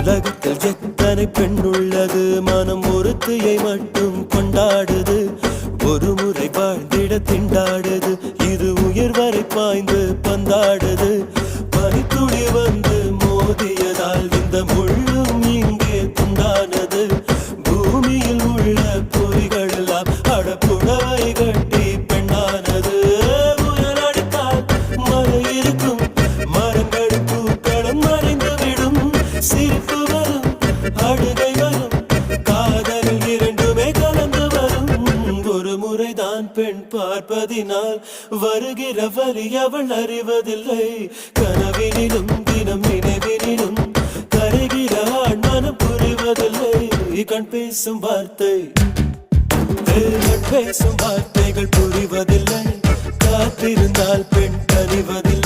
உலகத்தில் எத்தனை பெண் உள்ளது, மனம் ஒருத்தியை மட்டும் கொண்டாடுது. ஒரு முறை வாழ்ந்திட திண்டாடுது, இது உயிர் வரை பாய்ந்து பந்தாடுது. பனித்துளி வந்து மோதியதால் இந்த முள்ளும் இங்கே துண்டானது. பூமியில் உள்ள பொறிகள் எல்லாம் அடப்புடவை கட்டி பெண்ணானது. புயல் அடித்தால் மழை இருக்கும், மரங்கள் பூக்களும் மறைந்துவிடும். சிரிப்பு வரும், அழுகை வரும், காதலில் இரண்டுமே கலந்து வரும். ஒரு முறைதான் பெண் பார்ப்பதினால் வருகிற வலி அவள் அறிவதில்லை. கனவினிலும் தினம் நினைவினிலும் கரைகிற ஆண் மனம் புரிவதில்லை. கண் பேசும் வார்த்தை, பேசும் வார்த்தைகள் புரிவதில்லை. காத்திருந்தால் பெண் கனிவதில்லை.